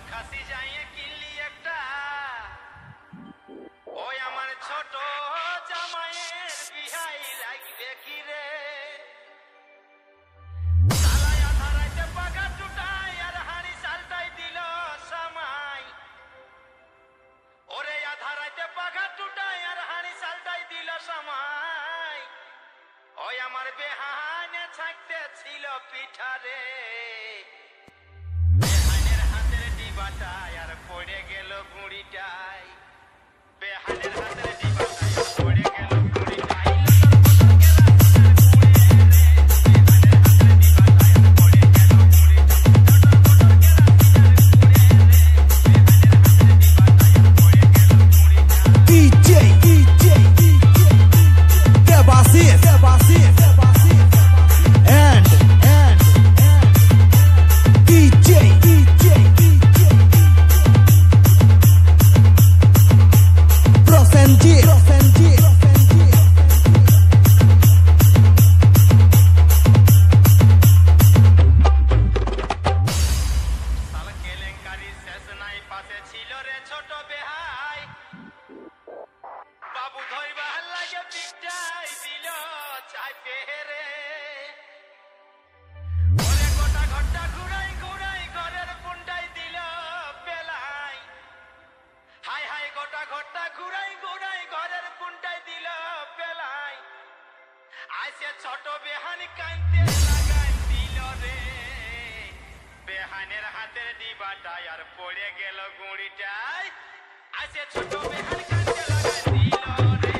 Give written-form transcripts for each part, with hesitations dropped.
খাসি যাইয়ে কিনলি একটা ওই আমার ছোট জামাইয়ের বিহাই লাগবে কি রে সালাই আধা রাইতে পাকা টুটাই আর হাড়ি চালটাই দিল সামাই ওরে আধা রাইতে পাকা টুটাই আর হাড়ি চালটাই দিল সামাই ওই আমার বেহানে ছাকতে ছিল পিঠা রে বেহানের হাতের ডিবাটাই আর পড়ে গেল গুঁড়িটাই বেহানের হাতের ডিবাটাই আর পড়ে গেল গুঁড়িটাই ছোট বেহান কাইতে লাগাই দিল রে বেহানের হাতের ডিবাটাই আর পড়ে গেল গুঁড়িটাই আসে ছোট বেহান কাইতে লাগাই দিল রে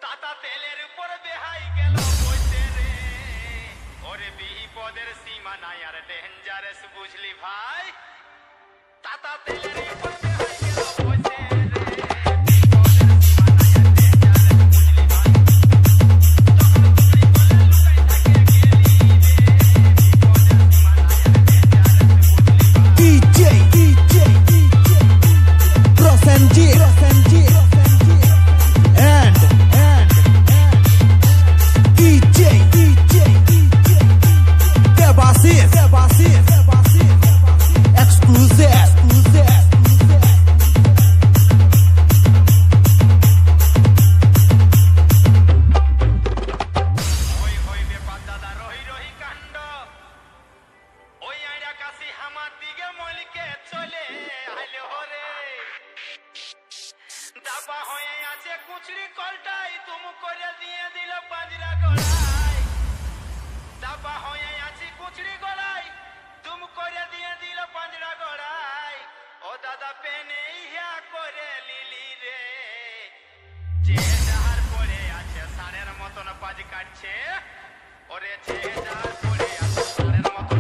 তাতা তেলের উপর বেহাই গেল বসে রে ওরে বিপদের সীমা নাই আর ডেঞ্জারাস বুঝলি ভাই তাতা তেলের উপর বেহাই গেল বসে কুচড়ি কলটাই তুম করে দিয়ে দিল পাঁজরা গলায় দাবা হয়ে আছি কুচড়ি গলায় তুম করে দিয়ে দিল পাঁজরা গলায় ও দাদা পেনে ইয়া করে লিলি রে যে যাহার পড়ে আছে সারের মতন পাজ কাটছে ওরে যে যাহার পড়ে আছে সারের মতন